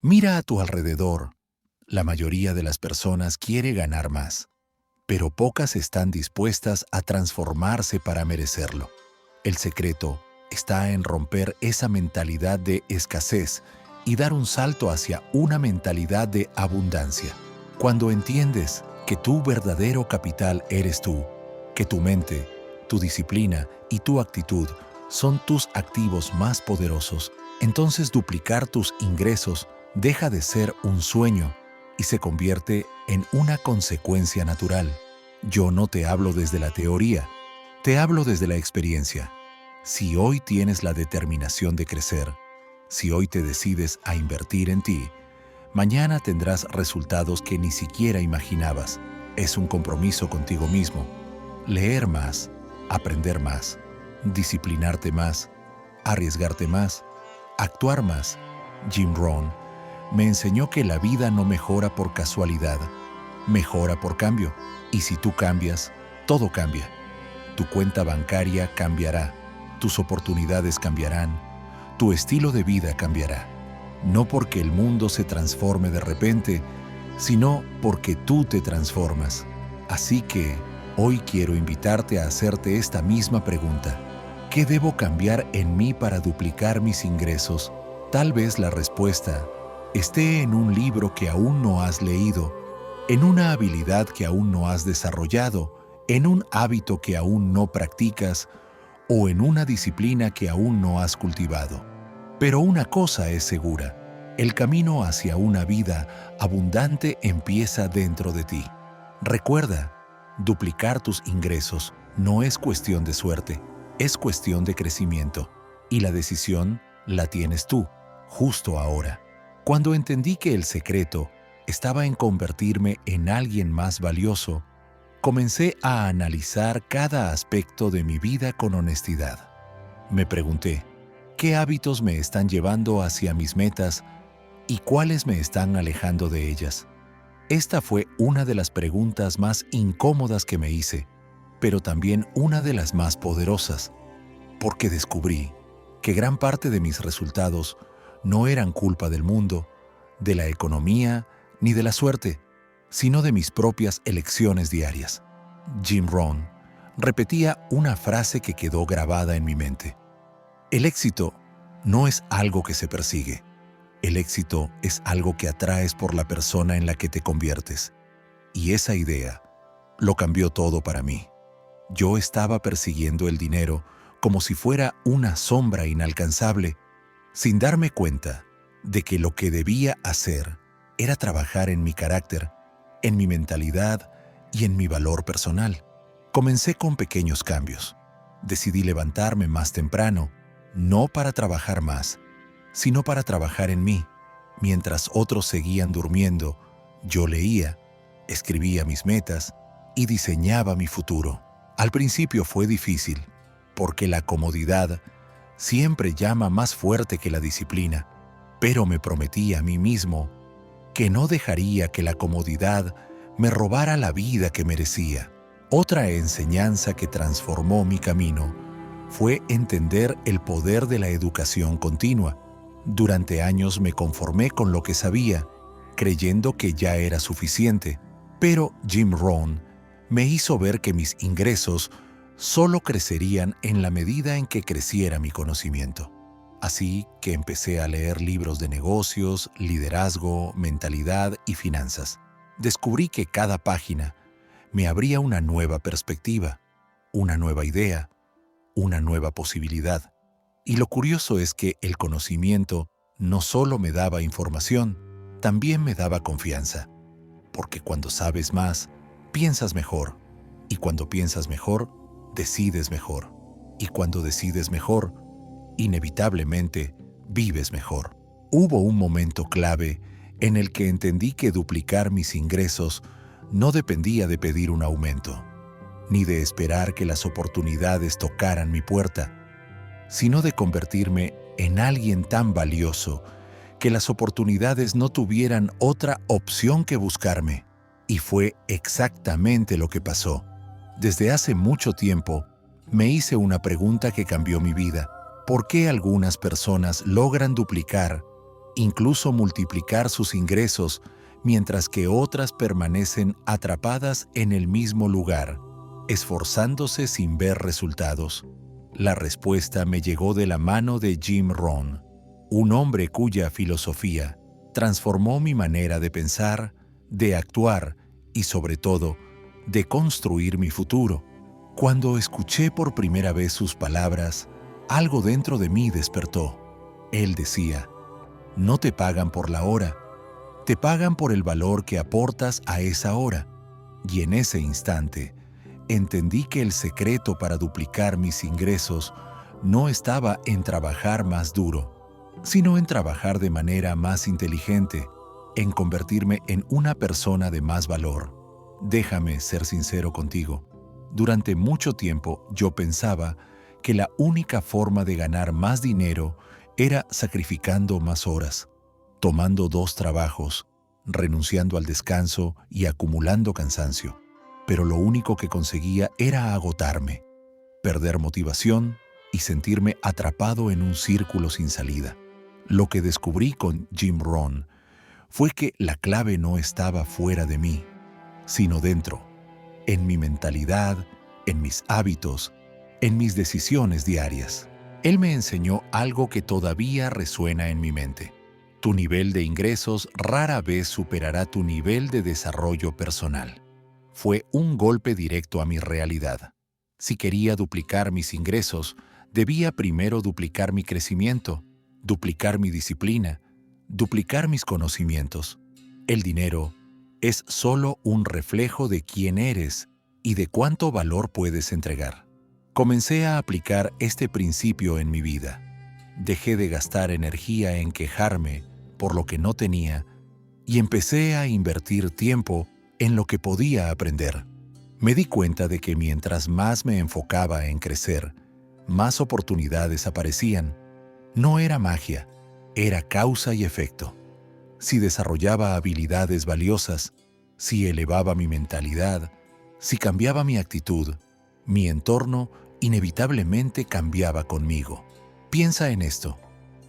Mira a tu alrededor. La mayoría de las personas quiere ganar más, pero pocas están dispuestas a transformarse para merecerlo. El secreto está en romper esa mentalidad de escasez y dar un salto hacia una mentalidad de abundancia. Cuando entiendes que tu verdadero capital eres tú, que tu mente, tu disciplina y tu actitud son tus activos más poderosos, entonces duplicar tus ingresos deja de ser un sueño y se convierte en una consecuencia natural. Yo no te hablo desde la teoría, te hablo desde la experiencia. Si hoy tienes la determinación de crecer, si hoy te decides a invertir en ti, mañana tendrás resultados que ni siquiera imaginabas. Es un compromiso contigo mismo. Leer más, aprender más, disciplinarte más, arriesgarte más, actuar más. Jim Rohn me enseñó que la vida no mejora por casualidad, mejora por cambio. Y si tú cambias, todo cambia. Tu cuenta bancaria cambiará, tus oportunidades cambiarán, tu estilo de vida cambiará. No porque el mundo se transforme de repente, sino porque tú te transformas. Así que hoy quiero invitarte a hacerte esta misma pregunta. ¿Qué debo cambiar en mí para duplicar mis ingresos? Tal vez la respuesta esté en un libro que aún no has leído, en una habilidad que aún no has desarrollado, en un hábito que aún no practicas o en una disciplina que aún no has cultivado. Pero una cosa es segura, el camino hacia una vida abundante empieza dentro de ti. Recuerda, duplicar tus ingresos no es cuestión de suerte, es cuestión de crecimiento. Y la decisión la tienes tú, justo ahora. Cuando entendí que el secreto estaba en convertirme en alguien más valioso, comencé a analizar cada aspecto de mi vida con honestidad. Me pregunté, ¿qué hábitos me están llevando hacia mis metas y cuáles me están alejando de ellas? Esta fue una de las preguntas más incómodas que me hice, pero también una de las más poderosas, porque descubrí que gran parte de mis resultados no eran culpa del mundo, de la economía, ni de la suerte, sino de mis propias elecciones diarias. Jim Rohn repetía una frase que quedó grabada en mi mente. El éxito no es algo que se persigue. El éxito es algo que atraes por la persona en la que te conviertes. Y esa idea lo cambió todo para mí. Yo estaba persiguiendo el dinero como si fuera una sombra inalcanzable, sin darme cuenta de que lo que debía hacer era trabajar en mi carácter, en mi mentalidad y en mi valor personal. Comencé con pequeños cambios. Decidí levantarme más temprano, no para trabajar más, sino para trabajar en mí. Mientras otros seguían durmiendo, yo leía, escribía mis metas y diseñaba mi futuro. Al principio fue difícil, porque la comodidad siempre llama más fuerte que la disciplina, pero me prometí a mí mismo que no dejaría que la comodidad me robara la vida que merecía. Otra enseñanza que transformó mi camino fue entender el poder de la educación continua. Durante años me conformé con lo que sabía, creyendo que ya era suficiente, pero Jim Rohn me hizo ver que mis ingresos solo crecerían en la medida en que creciera mi conocimiento. Así que empecé a leer libros de negocios, liderazgo, mentalidad y finanzas. Descubrí que cada página me abría una nueva perspectiva, una nueva idea, una nueva posibilidad. Y lo curioso es que el conocimiento no solo me daba información, también me daba confianza. Porque cuando sabes más, piensas mejor. Y cuando piensas mejor, decides mejor. Y cuando decides mejor, inevitablemente vives mejor. Hubo un momento clave en el que entendí que duplicar mis ingresos no dependía de pedir un aumento, ni de esperar que las oportunidades tocaran mi puerta, sino de convertirme en alguien tan valioso que las oportunidades no tuvieran otra opción que buscarme. Y fue exactamente lo que pasó. Desde hace mucho tiempo, me hice una pregunta que cambió mi vida. ¿Por qué algunas personas logran duplicar incluso multiplicar sus ingresos, mientras que otras permanecen atrapadas en el mismo lugar, esforzándose sin ver resultados? La respuesta me llegó de la mano de Jim Rohn, un hombre cuya filosofía transformó mi manera de pensar, de actuar y, sobre todo, de construir mi futuro. Cuando escuché por primera vez sus palabras, algo dentro de mí despertó. Él decía: no te pagan por la hora, te pagan por el valor que aportas a esa hora. Y en ese instante, entendí que el secreto para duplicar mis ingresos no estaba en trabajar más duro, sino en trabajar de manera más inteligente, en convertirme en una persona de más valor. Déjame ser sincero contigo. Durante mucho tiempo yo pensaba que la única forma de ganar más dinero era sacrificando más horas, tomando 2 trabajos, renunciando al descanso y acumulando cansancio. Pero lo único que conseguía era agotarme, perder motivación y sentirme atrapado en un círculo sin salida. Lo que descubrí con Jim Rohn fue que la clave no estaba fuera de mí, sino dentro, en mi mentalidad, en mis hábitos, en mis decisiones diarias. Él me enseñó algo que todavía resuena en mi mente. Tu nivel de ingresos rara vez superará tu nivel de desarrollo personal. Fue un golpe directo a mi realidad. Si quería duplicar mis ingresos, debía primero duplicar mi crecimiento, duplicar mi disciplina, duplicar mis conocimientos. El dinero es solo un reflejo de quién eres y de cuánto valor puedes entregar. Comencé a aplicar este principio en mi vida. Dejé de gastar energía en quejarme por lo que no tenía y empecé a invertir tiempo en lo que podía aprender. Me di cuenta de que mientras más me enfocaba en crecer, más oportunidades aparecían. No era magia, era causa y efecto. Si desarrollaba habilidades valiosas, si elevaba mi mentalidad, si cambiaba mi actitud, mi entorno inevitablemente cambiaba conmigo. Piensa en esto.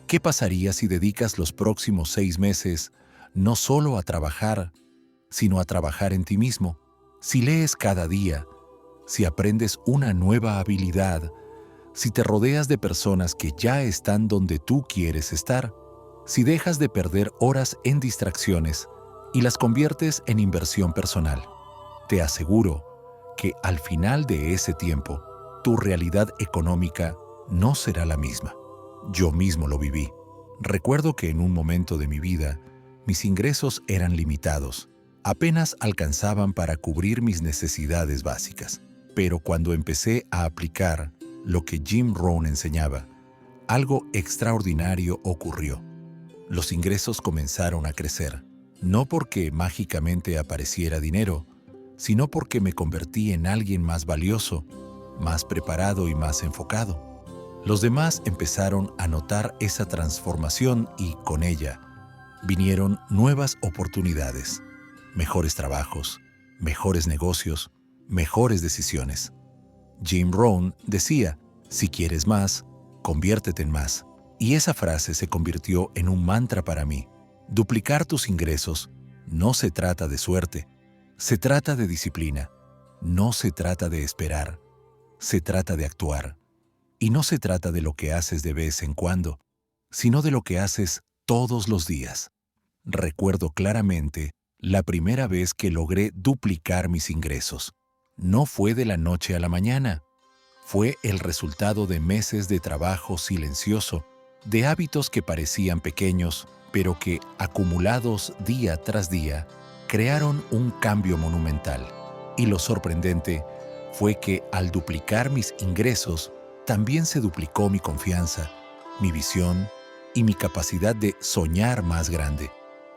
¿Qué pasaría si dedicas los próximos 6 meses no solo a trabajar, sino a trabajar en ti mismo? Si lees cada día, si aprendes una nueva habilidad, si te rodeas de personas que ya están donde tú quieres estar, si dejas de perder horas en distracciones y las conviertes en inversión personal, te aseguro que al final de ese tiempo, tu realidad económica no será la misma. Yo mismo lo viví. Recuerdo que en un momento de mi vida, mis ingresos eran limitados, apenas alcanzaban para cubrir mis necesidades básicas. Pero cuando empecé a aplicar lo que Jim Rohn enseñaba, algo extraordinario ocurrió. Los ingresos comenzaron a crecer, no porque mágicamente apareciera dinero, sino porque me convertí en alguien más valioso, más preparado y más enfocado. Los demás empezaron a notar esa transformación y, con ella, vinieron nuevas oportunidades, mejores trabajos, mejores negocios, mejores decisiones. Jim Rohn decía: si quieres más, conviértete en más. Y esa frase se convirtió en un mantra para mí. Duplicar tus ingresos no se trata de suerte, se trata de disciplina, no se trata de esperar, se trata de actuar. Y no se trata de lo que haces de vez en cuando, sino de lo que haces todos los días. Recuerdo claramente la primera vez que logré duplicar mis ingresos. No fue de la noche a la mañana. Fue el resultado de meses de trabajo silencioso, de hábitos que parecían pequeños, pero que, acumulados día tras día, crearon un cambio monumental. Y lo sorprendente fue que, al duplicar mis ingresos, también se duplicó mi confianza, mi visión y mi capacidad de soñar más grande.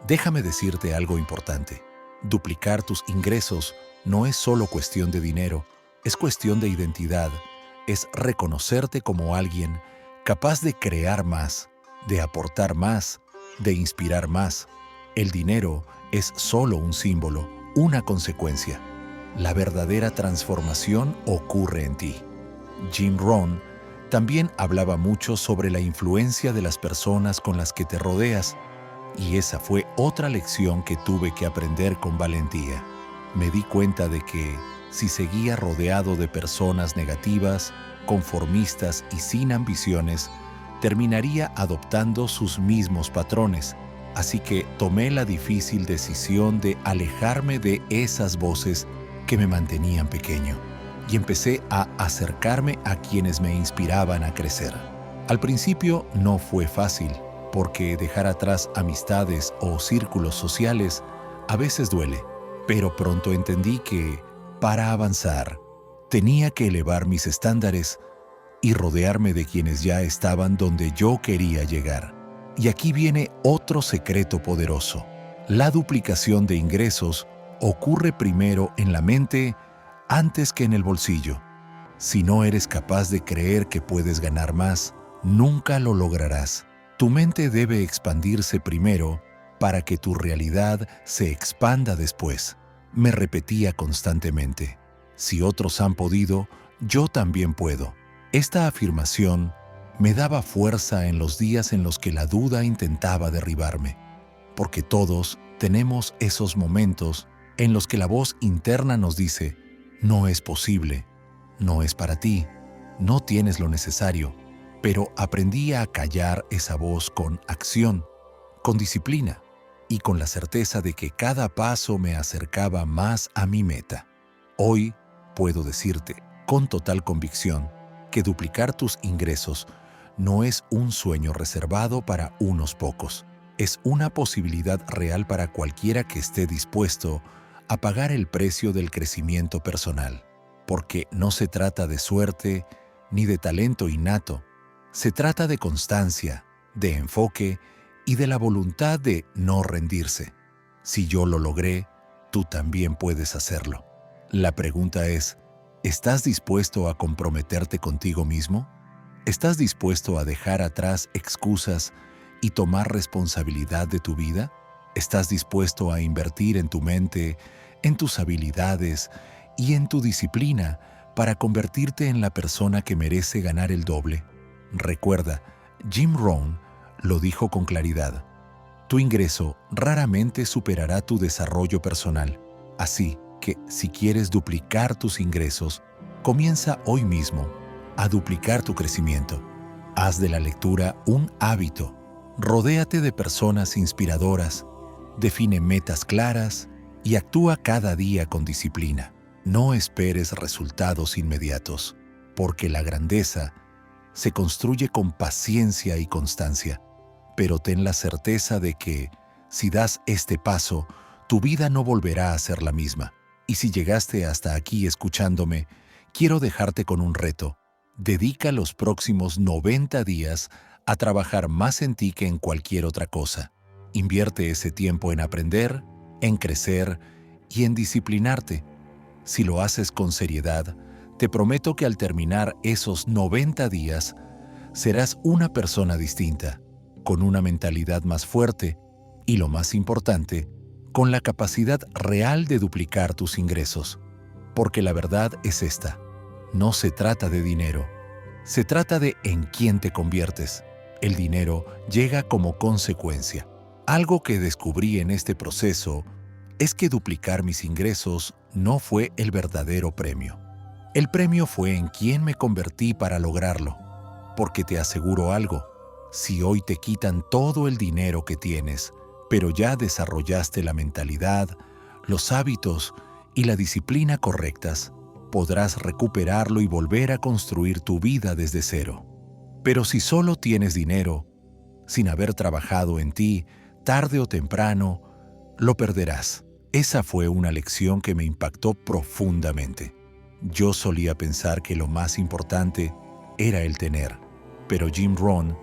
Déjame decirte algo importante. Duplicar tus ingresos no es solo cuestión de dinero, es cuestión de identidad, es reconocerte como alguien capaz de crear más, de aportar más, de inspirar más. El dinero es solo un símbolo, una consecuencia. La verdadera transformación ocurre en ti. Jim Rohn también hablaba mucho sobre la influencia de las personas con las que te rodeas. Y esa fue otra lección que tuve que aprender con valentía. Me di cuenta de que, si seguía rodeado de personas negativas, conformistas y sin ambiciones, terminaría adoptando sus mismos patrones. Así que tomé la difícil decisión de alejarme de esas voces que me mantenían pequeño y empecé a acercarme a quienes me inspiraban a crecer. Al principio no fue fácil, porque dejar atrás amistades o círculos sociales a veces duele, pero pronto entendí que, para avanzar, tenía que elevar mis estándares y rodearme de quienes ya estaban donde yo quería llegar. Y aquí viene otro secreto poderoso. La duplicación de ingresos ocurre primero en la mente antes que en el bolsillo. Si no eres capaz de creer que puedes ganar más, nunca lo lograrás. Tu mente debe expandirse primero para que tu realidad se expanda después. Me repetía constantemente: si otros han podido, yo también puedo. Esta afirmación me daba fuerza en los días en los que la duda intentaba derribarme, porque todos tenemos esos momentos en los que la voz interna nos dice: no es posible, no es para ti, no tienes lo necesario. Pero aprendí a callar esa voz con acción, con disciplina y con la certeza de que cada paso me acercaba más a mi meta. Hoy puedo decirte, con total convicción, que duplicar tus ingresos no es un sueño reservado para unos pocos. Es una posibilidad real para cualquiera que esté dispuesto a pagar el precio del crecimiento personal. Porque no se trata de suerte ni de talento innato. Se trata de constancia, de enfoque y de la voluntad de no rendirse. Si yo lo logré, tú también puedes hacerlo. La pregunta es: ¿estás dispuesto a comprometerte contigo mismo? ¿Estás dispuesto a dejar atrás excusas y tomar responsabilidad de tu vida? ¿Estás dispuesto a invertir en tu mente, en tus habilidades y en tu disciplina para convertirte en la persona que merece ganar el doble? Recuerda, Jim Rohn lo dijo con claridad: tu ingreso raramente superará tu desarrollo personal. Así que, si quieres duplicar tus ingresos, comienza hoy mismo a duplicar tu crecimiento. Haz de la lectura un hábito. Rodéate de personas inspiradoras, define metas claras y actúa cada día con disciplina. No esperes resultados inmediatos, porque la grandeza se construye con paciencia y constancia. Pero ten la certeza de que, si das este paso, tu vida no volverá a ser la misma. Y si llegaste hasta aquí escuchándome, quiero dejarte con un reto. Dedica los próximos 90 días a trabajar más en ti que en cualquier otra cosa. Invierte ese tiempo en aprender, en crecer y en disciplinarte. Si lo haces con seriedad, te prometo que al terminar esos 90 días, serás una persona distinta, con una mentalidad más fuerte y, lo más importante, con la capacidad real de duplicar tus ingresos. Porque la verdad es esta: no se trata de dinero, se trata de en quién te conviertes. El dinero llega como consecuencia. Algo que descubrí en este proceso es que duplicar mis ingresos no fue el verdadero premio. El premio fue en quién me convertí para lograrlo. Porque te aseguro algo: si hoy te quitan todo el dinero que tienes, pero ya desarrollaste la mentalidad, los hábitos y la disciplina correctas, podrás recuperarlo y volver a construir tu vida desde cero. Pero si solo tienes dinero, sin haber trabajado en ti, tarde o temprano, lo perderás. Esa fue una lección que me impactó profundamente. Yo solía pensar que lo más importante era el tener, pero Jim Rohn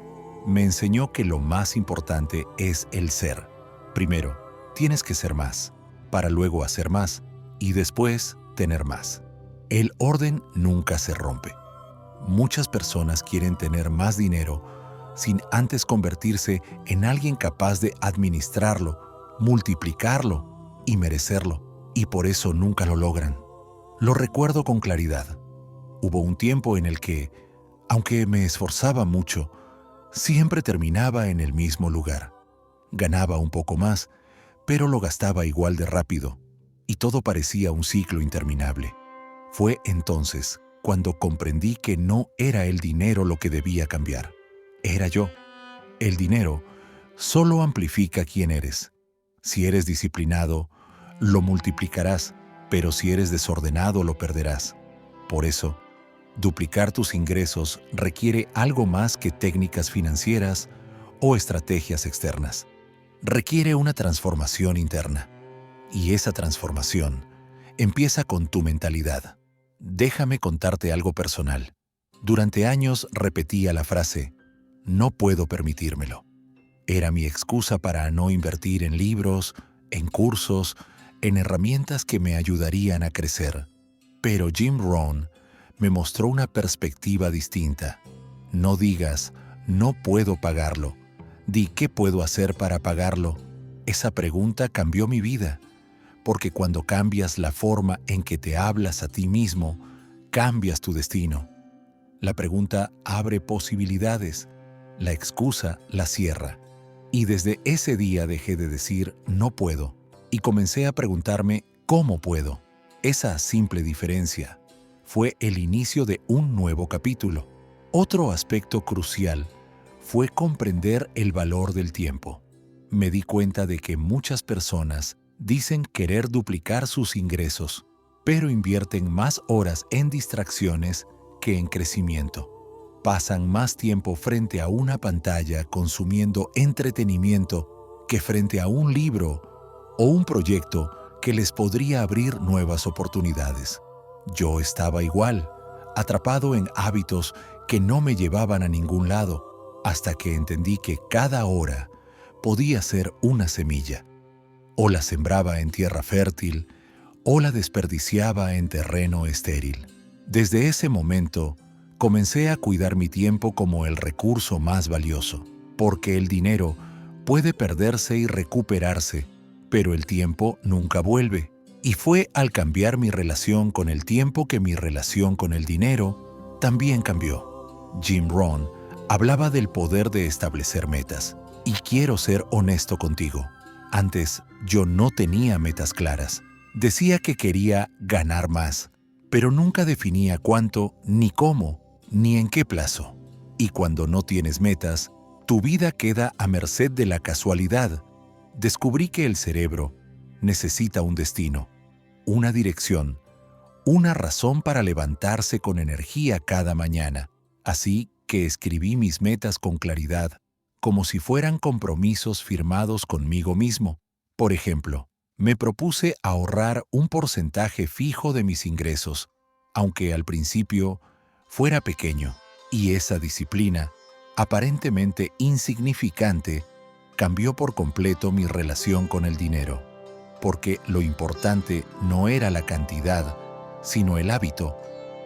me enseñó que lo más importante es el ser. Primero, tienes que ser más, para luego hacer más y después tener más. El orden nunca se rompe. Muchas personas quieren tener más dinero sin antes convertirse en alguien capaz de administrarlo, multiplicarlo y merecerlo, y por eso nunca lo logran. Lo recuerdo con claridad. Hubo un tiempo en el que, aunque me esforzaba mucho, siempre terminaba en el mismo lugar. Ganaba un poco más, pero lo gastaba igual de rápido, y todo parecía un ciclo interminable. Fue entonces cuando comprendí que no era el dinero lo que debía cambiar. Era yo. El dinero solo amplifica quién eres. Si eres disciplinado, lo multiplicarás, pero si eres desordenado, lo perderás. Por eso, duplicar tus ingresos requiere algo más que técnicas financieras o estrategias externas. Requiere una transformación interna. Y esa transformación empieza con tu mentalidad. Déjame contarte algo personal. Durante años repetía la frase, no puedo permitírmelo. Era mi excusa para no invertir en libros, en cursos, en herramientas que me ayudarían a crecer. Pero Jim Rohn me mostró una perspectiva distinta. No digas, no puedo pagarlo. Di, ¿qué puedo hacer para pagarlo? Esa pregunta cambió mi vida, porque cuando cambias la forma en que te hablas a ti mismo, cambias tu destino. La pregunta abre posibilidades, la excusa la cierra. Y desde ese día dejé de decir no puedo y comencé a preguntarme cómo puedo. Esa simple diferencia fue el inicio de un nuevo capítulo. Otro aspecto crucial fue comprender el valor del tiempo. Me di cuenta de que muchas personas dicen querer duplicar sus ingresos, pero invierten más horas en distracciones que en crecimiento. Pasan más tiempo frente a una pantalla consumiendo entretenimiento que frente a un libro o un proyecto que les podría abrir nuevas oportunidades. Yo estaba igual, atrapado en hábitos que no me llevaban a ningún lado, hasta que entendí que cada hora podía ser una semilla. O la sembraba en tierra fértil, o la desperdiciaba en terreno estéril. Desde ese momento, comencé a cuidar mi tiempo como el recurso más valioso, porque el dinero puede perderse y recuperarse, pero el tiempo nunca vuelve. Y fue al cambiar mi relación con el tiempo que mi relación con el dinero también cambió. Jim Rohn hablaba del poder de establecer metas, y quiero ser honesto contigo. Antes, yo no tenía metas claras. Decía que quería ganar más, pero nunca definía cuánto, ni cómo, ni en qué plazo. Y cuando no tienes metas, tu vida queda a merced de la casualidad. Descubrí que el cerebro necesita un destino, una dirección, una razón para levantarse con energía cada mañana. Así que escribí mis metas con claridad, como si fueran compromisos firmados conmigo mismo. Por ejemplo, me propuse ahorrar un porcentaje fijo de mis ingresos, aunque al principio fuera pequeño, y esa disciplina, aparentemente insignificante, cambió por completo mi relación con el dinero, porque lo importante no era la cantidad, sino el hábito,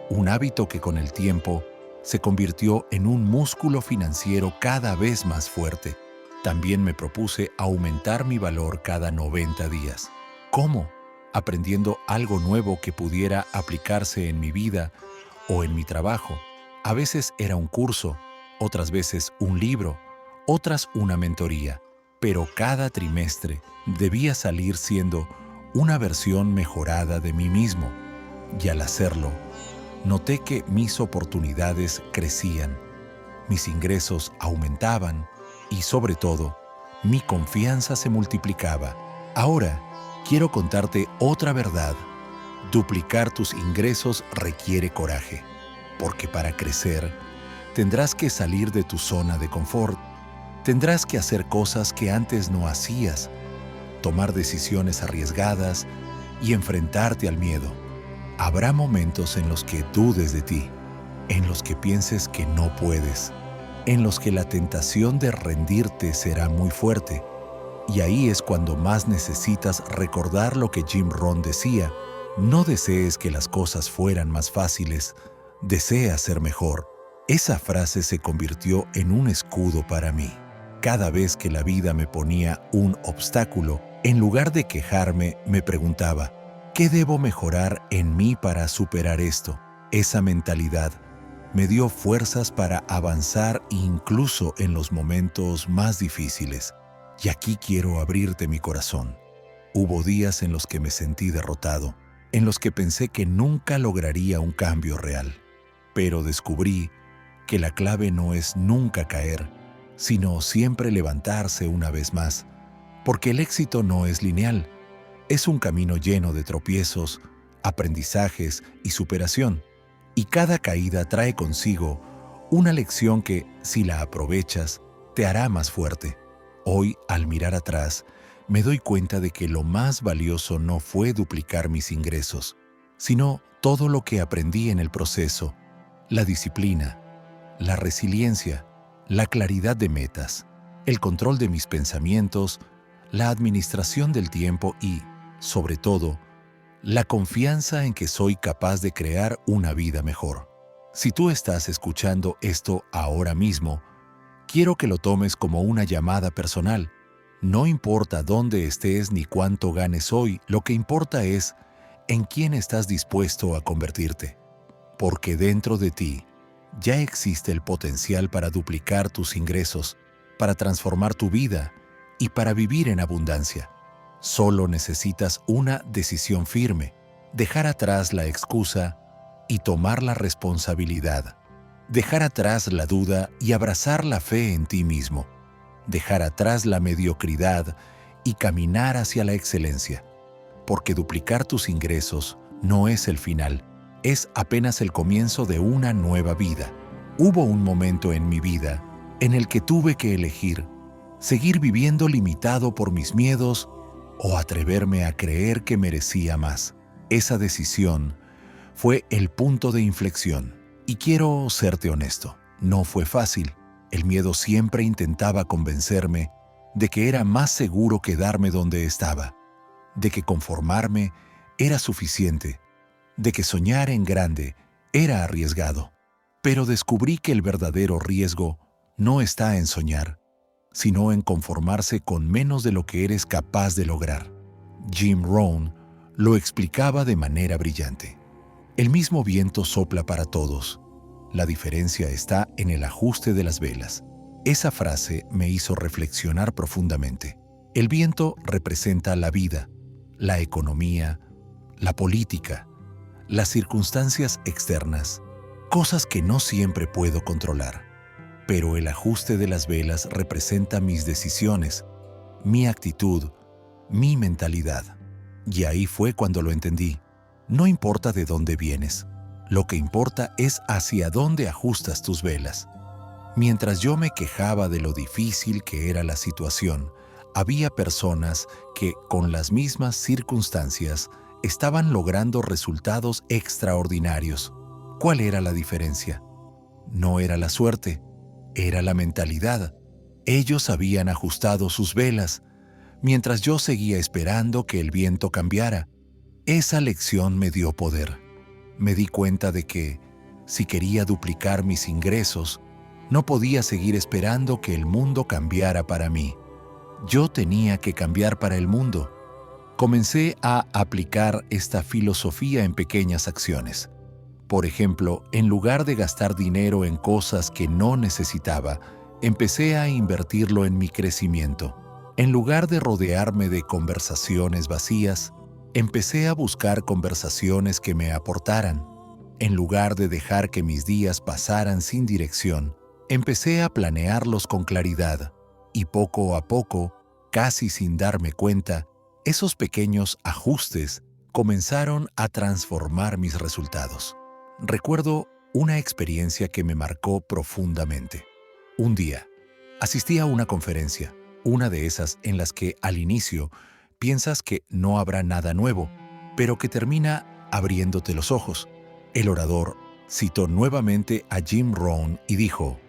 un hábito que con el tiempo se convirtió en un músculo financiero cada vez más fuerte. También me propuse aumentar mi valor cada 90 días. ¿Cómo? Aprendiendo algo nuevo que pudiera aplicarse en mi vida o en mi trabajo. A veces era un curso, otras veces un libro, otras una mentoría. Pero cada trimestre debía salir siendo una versión mejorada de mí mismo. Y al hacerlo, noté que mis oportunidades crecían, mis ingresos aumentaban y, sobre todo, mi confianza se multiplicaba. Ahora, quiero contarte otra verdad. Duplicar tus ingresos requiere coraje, porque para crecer, tendrás que salir de tu zona de confort. Tendrás que hacer cosas que antes no hacías, tomar decisiones arriesgadas y enfrentarte al miedo. Habrá momentos en los que dudes de ti, en los que pienses que no puedes, en los que la tentación de rendirte será muy fuerte. Y ahí es cuando más necesitas recordar lo que Jim Rohn decía: no desees que las cosas fueran más fáciles, desea ser mejor. Esa frase se convirtió en un escudo para mí. Cada vez que la vida me ponía un obstáculo, en lugar de quejarme, me preguntaba, ¿qué debo mejorar en mí para superar esto? Esa mentalidad me dio fuerzas para avanzar incluso en los momentos más difíciles. Y aquí quiero abrirte mi corazón. Hubo días en los que me sentí derrotado, en los que pensé que nunca lograría un cambio real. Pero descubrí que la clave no es nunca caer, sino siempre levantarse una vez más, porque el éxito no es lineal, es un camino lleno de tropiezos, aprendizajes y superación, y cada caída trae consigo una lección que, si la aprovechas, te hará más fuerte. Hoy, al mirar atrás, me doy cuenta de que lo más valioso no fue duplicar mis ingresos, sino todo lo que aprendí en el proceso: la disciplina, la resiliencia, la claridad de metas, el control de mis pensamientos, la administración del tiempo y, sobre todo, la confianza en que soy capaz de crear una vida mejor. Si tú estás escuchando esto ahora mismo, quiero que lo tomes como una llamada personal. No importa dónde estés ni cuánto ganes hoy, lo que importa es en quién estás dispuesto a convertirte. Porque dentro de ti ya existe el potencial para duplicar tus ingresos, para transformar tu vida y para vivir en abundancia. Solo necesitas una decisión firme, dejar atrás la excusa y tomar la responsabilidad. Dejar atrás la duda y abrazar la fe en ti mismo. Dejar atrás la mediocridad y caminar hacia la excelencia. Porque duplicar tus ingresos no es el final, es apenas el comienzo de una nueva vida. Hubo un momento en mi vida en el que tuve que elegir: seguir viviendo limitado por mis miedos o atreverme a creer que merecía más. Esa decisión fue el punto de inflexión. Y quiero serte honesto, no fue fácil. El miedo siempre intentaba convencerme de que era más seguro quedarme donde estaba, de que conformarme era suficiente, de que soñar en grande era arriesgado. Pero descubrí que el verdadero riesgo no está en soñar, sino en conformarse con menos de lo que eres capaz de lograr. Jim Rohn lo explicaba de manera brillante. El mismo viento sopla para todos. La diferencia está en el ajuste de las velas. Esa frase me hizo reflexionar profundamente. El viento representa la vida, la economía, la política, las circunstancias externas, cosas que no siempre puedo controlar. Pero el ajuste de las velas representa mis decisiones, mi actitud, mi mentalidad. Y ahí fue cuando lo entendí. No importa de dónde vienes, lo que importa es hacia dónde ajustas tus velas. Mientras yo me quejaba de lo difícil que era la situación, había personas que, con las mismas circunstancias, estaban logrando resultados extraordinarios. ¿Cuál era la diferencia? No era la suerte, era la mentalidad. Ellos habían ajustado sus velas, mientras yo seguía esperando que el viento cambiara. Esa lección me dio poder. Me di cuenta de que, si quería duplicar mis ingresos, no podía seguir esperando que el mundo cambiara para mí. Yo tenía que cambiar para el mundo. Comencé a aplicar esta filosofía en pequeñas acciones. Por ejemplo, en lugar de gastar dinero en cosas que no necesitaba, empecé a invertirlo en mi crecimiento. En lugar de rodearme de conversaciones vacías, empecé a buscar conversaciones que me aportaran. En lugar de dejar que mis días pasaran sin dirección, empecé a planearlos con claridad. Y poco a poco, casi sin darme cuenta, esos pequeños ajustes comenzaron a transformar mis resultados. Recuerdo una experiencia que me marcó profundamente. Un día, asistí a una conferencia, una de esas en las que al inicio piensas que no habrá nada nuevo, pero que termina abriéndote los ojos. El orador citó nuevamente a Jim Rohn y dijo: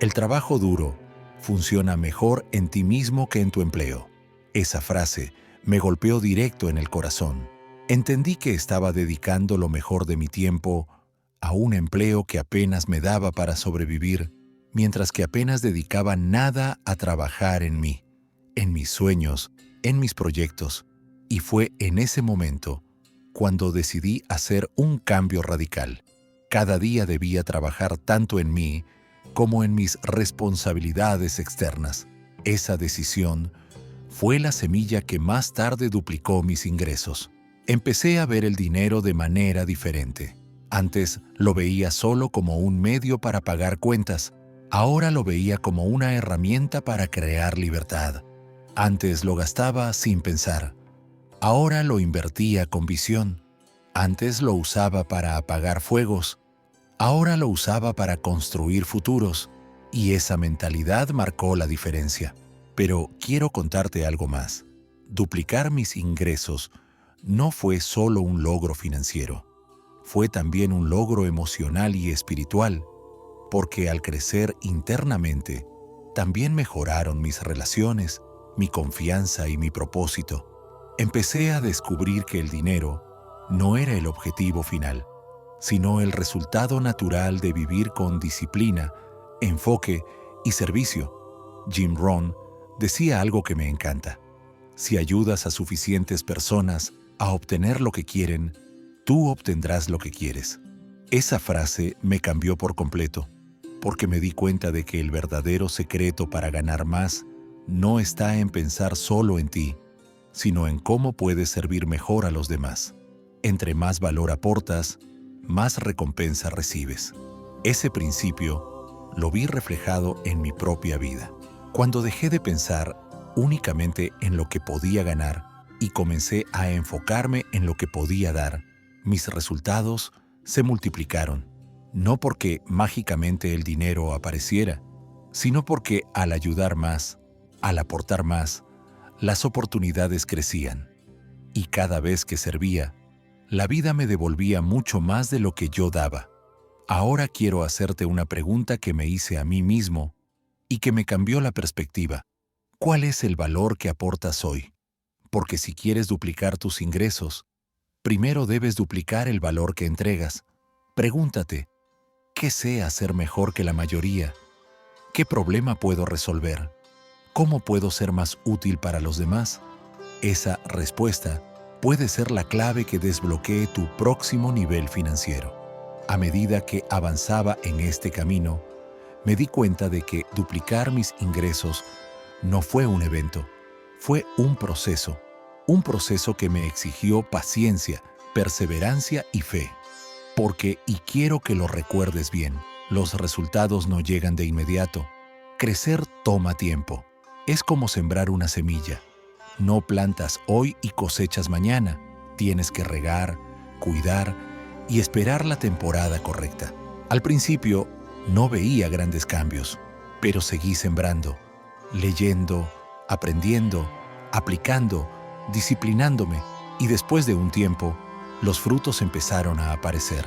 «El trabajo duro funciona mejor en ti mismo que en tu empleo». Esa frase me golpeó directo en el corazón. Entendí que estaba dedicando lo mejor de mi tiempo a un empleo que apenas me daba para sobrevivir, mientras que apenas dedicaba nada a trabajar en mí, en mis sueños, en mis proyectos. Y fue en ese momento cuando decidí hacer un cambio radical. Cada día debía trabajar tanto en mí como en mis responsabilidades externas. Esa decisión fue la semilla que más tarde duplicó mis ingresos. Empecé a ver el dinero de manera diferente. Antes lo veía solo como un medio para pagar cuentas. Ahora lo veía como una herramienta para crear libertad. Antes lo gastaba sin pensar. Ahora lo invertía con visión. Antes lo usaba para apagar fuegos. Ahora lo usaba para construir futuros. Y esa mentalidad marcó la diferencia. Pero quiero contarte algo más. Duplicar mis ingresos no fue solo un logro financiero. Fue también un logro emocional y espiritual, porque al crecer internamente, también mejoraron mis relaciones, mi confianza y mi propósito. Empecé a descubrir que el dinero no era el objetivo final, sino el resultado natural de vivir con disciplina, enfoque y servicio. Jim Rohn decía algo que me encanta. Si ayudas a suficientes personas a obtener lo que quieren, tú obtendrás lo que quieres. Esa frase me cambió por completo, porque me di cuenta de que el verdadero secreto para ganar más no está en pensar solo en ti, sino en cómo puedes servir mejor a los demás. Entre más valor aportas, más recompensa recibes. Ese principio lo vi reflejado en mi propia vida. Cuando dejé de pensar únicamente en lo que podía ganar y comencé a enfocarme en lo que podía dar, mis resultados se multiplicaron. No porque mágicamente el dinero apareciera, sino porque al ayudar más, al aportar más, las oportunidades crecían. Y cada vez que servía, la vida me devolvía mucho más de lo que yo daba. Ahora quiero hacerte una pregunta que me hice a mí mismo y que me cambió la perspectiva. ¿Cuál es el valor que aportas hoy? Porque si quieres duplicar tus ingresos, primero debes duplicar el valor que entregas. Pregúntate, ¿qué sé hacer mejor que la mayoría? ¿Qué problema puedo resolver? ¿Cómo puedo ser más útil para los demás? Esa respuesta puede ser la clave que desbloquee tu próximo nivel financiero. A medida que avanzaba en este camino, me di cuenta de que duplicar mis ingresos no fue un evento, fue un proceso que me exigió paciencia, perseverancia y fe. Porque, y quiero que lo recuerdes bien, los resultados no llegan de inmediato. Crecer toma tiempo. Es como sembrar una semilla. No plantas hoy y cosechas mañana. Tienes que regar, cuidar y esperar la temporada correcta. Al principio no veía grandes cambios, pero seguí sembrando, leyendo, aprendiendo, aplicando, disciplinándome, y después de un tiempo, los frutos empezaron a aparecer.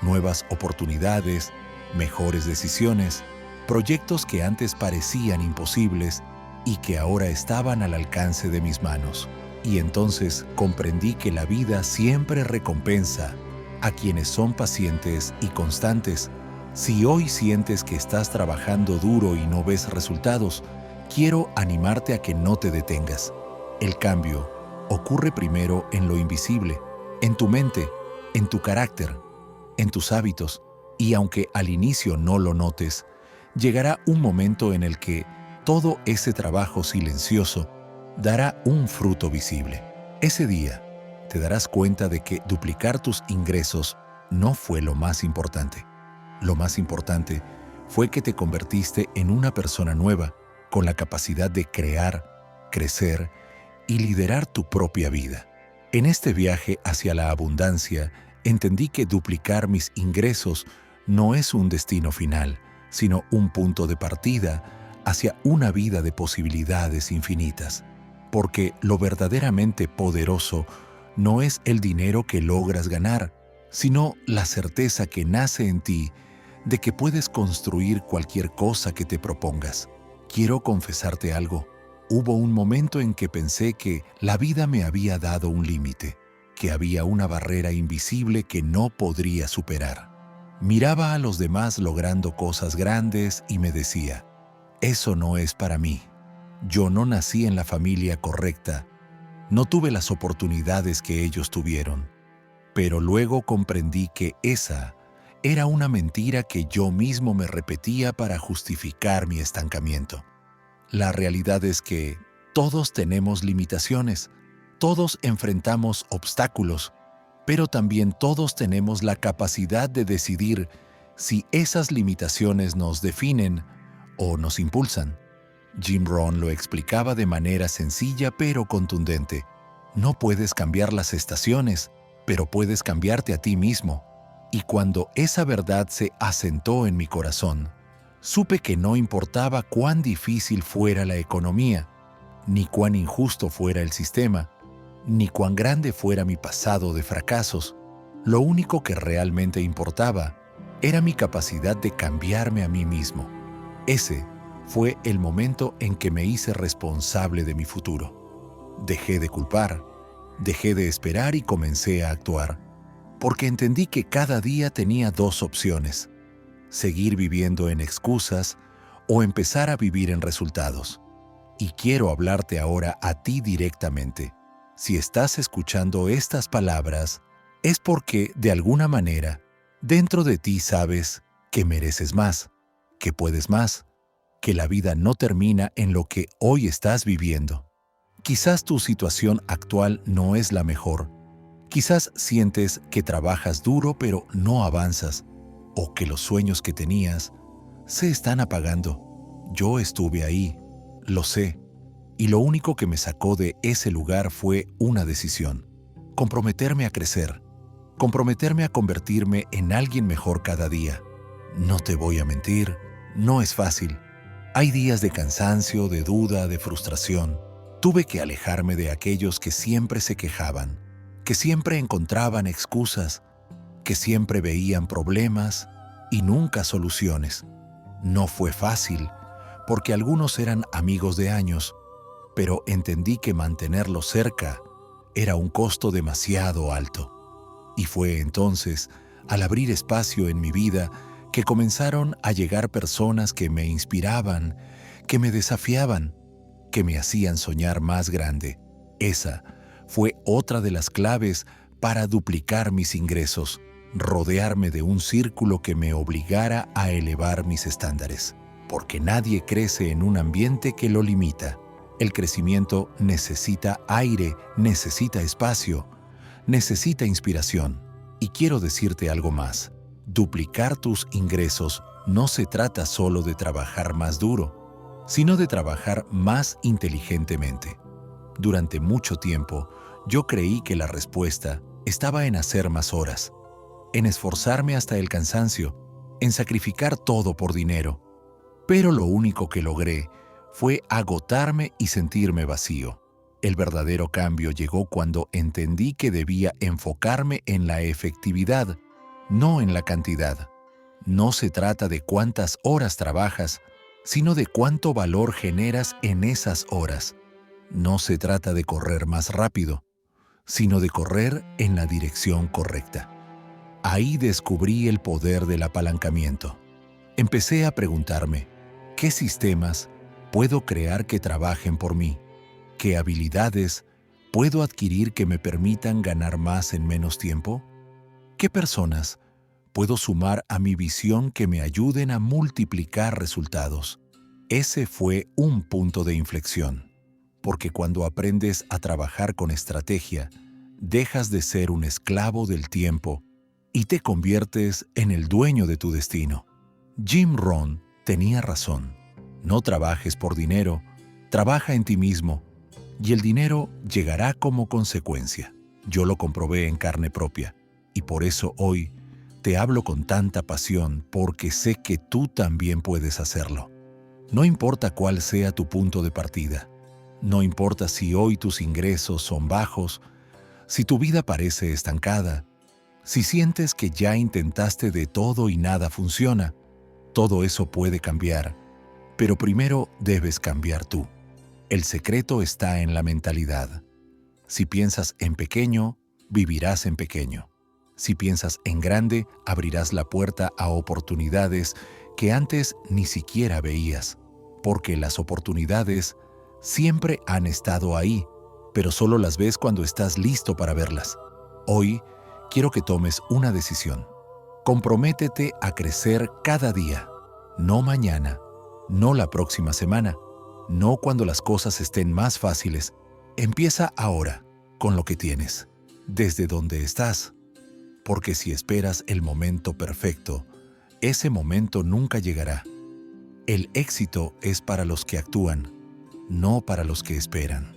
Nuevas oportunidades, mejores decisiones, proyectos que antes parecían imposibles y que ahora estaban al alcance de mis manos. Y entonces comprendí que la vida siempre recompensa a quienes son pacientes y constantes. Si hoy sientes que estás trabajando duro y no ves resultados, quiero animarte a que no te detengas. El cambio ocurre primero en lo invisible, en tu mente, en tu carácter, en tus hábitos, y aunque al inicio no lo notes, llegará un momento en el que todo ese trabajo silencioso dará un fruto visible. Ese día te darás cuenta de que duplicar tus ingresos no fue lo más importante. Lo más importante fue que te convertiste en una persona nueva, con la capacidad de crear, crecer y liderar tu propia vida. En este viaje hacia la abundancia, entendí que duplicar mis ingresos no es un destino final, sino un punto de partida hacia una vida de posibilidades infinitas. Porque lo verdaderamente poderoso no es el dinero que logras ganar, sino la certeza que nace en ti de que puedes construir cualquier cosa que te propongas. Quiero confesarte algo. Hubo un momento en que pensé que la vida me había dado un límite, que había una barrera invisible que no podría superar. Miraba a los demás logrando cosas grandes y me decía, eso no es para mí. Yo no nací en la familia correcta, no tuve las oportunidades que ellos tuvieron. Pero luego comprendí que esa era una mentira que yo mismo me repetía para justificar mi estancamiento. La realidad es que Todos tenemos limitaciones, todos enfrentamos obstáculos, pero también todos tenemos la capacidad de decidir si esas limitaciones nos definen o nos impulsan. Jim Rohn lo explicaba de manera sencilla pero contundente. No puedes cambiar las estaciones, pero puedes cambiarte a ti mismo. Y cuando esa verdad se asentó en mi corazón, supe que no importaba cuán difícil fuera la economía, ni cuán injusto fuera el sistema, ni cuán grande fuera mi pasado de fracasos. Lo único que realmente importaba era mi capacidad de cambiarme a mí mismo. Ese fue el momento en que me hice responsable de mi futuro. Dejé de culpar, dejé de esperar y comencé a actuar, porque entendí que cada día tenía dos opciones: seguir viviendo en excusas o empezar a vivir en resultados. Y quiero hablarte ahora a ti directamente. Si estás escuchando estas palabras, es porque, de alguna manera, dentro de ti sabes que mereces más, que puedes más, que la vida no termina en lo que hoy estás viviendo. Quizás tu situación actual no es la mejor. Quizás sientes que trabajas duro pero no avanzas, o que los sueños que tenías se están apagando. Yo estuve ahí, lo sé, y lo único que me sacó de ese lugar fue una decisión: comprometerme a crecer, comprometerme a convertirme en alguien mejor cada día. No te voy a mentir, no es fácil. Hay días de cansancio, de duda, de frustración. Tuve que alejarme de aquellos que siempre se quejaban, que siempre encontraban excusas, que siempre veían problemas y nunca soluciones. No fue fácil, porque algunos eran amigos de años, pero entendí que mantenerlos cerca era un costo demasiado alto. Y fue entonces, al abrir espacio en mi vida, que comenzaron a llegar personas que me inspiraban, que me desafiaban, que me hacían soñar más grande. Esa fue otra de las claves para duplicar mis ingresos: rodearme de un círculo que me obligara a elevar mis estándares. Porque nadie crece en un ambiente que lo limita. El crecimiento necesita aire, necesita espacio, necesita inspiración. Y quiero decirte algo más: duplicar tus ingresos no se trata solo de trabajar más duro, sino de trabajar más inteligentemente. Durante mucho tiempo, yo creí que la respuesta estaba en hacer más horas, en esforzarme hasta el cansancio, en sacrificar todo por dinero. Pero lo único que logré fue agotarme y sentirme vacío. El verdadero cambio llegó cuando entendí que debía enfocarme en la efectividad, no en la cantidad. No se trata de cuántas horas trabajas, sino de cuánto valor generas en esas horas. No se trata de correr más rápido, sino de correr en la dirección correcta. Ahí descubrí el poder del apalancamiento. Empecé a preguntarme: ¿qué sistemas puedo crear que trabajen por mí? ¿Qué habilidades puedo adquirir que me permitan ganar más en menos tiempo? ¿Qué personas puedo sumar a mi visión que me ayuden a multiplicar resultados? Ese fue un punto de inflexión, porque cuando aprendes a trabajar con estrategia, dejas de ser un esclavo del tiempo y te conviertes en el dueño de tu destino. Jim Rohn tenía razón. No trabajes por dinero, trabaja en ti mismo, y el dinero llegará como consecuencia. Yo lo comprobé en carne propia, y por eso hoy te hablo con tanta pasión, porque sé que tú también puedes hacerlo. No importa cuál sea tu punto de partida, no importa si hoy tus ingresos son bajos, si tu vida parece estancada, si sientes que ya intentaste de todo y nada funciona, todo eso puede cambiar, pero primero debes cambiar tú. El secreto está en la mentalidad. Si piensas en pequeño, vivirás en pequeño. Si piensas en grande, abrirás la puerta a oportunidades que antes ni siquiera veías, porque las oportunidades siempre han estado ahí, pero solo las ves cuando estás listo para verlas. Hoy quiero que tomes una decisión. Comprométete a crecer cada día, no mañana, no la próxima semana, no cuando las cosas estén más fáciles. Empieza ahora, con lo que tienes, desde donde estás. Porque si esperas el momento perfecto, ese momento nunca llegará. El éxito es para los que actúan, no para los que esperan.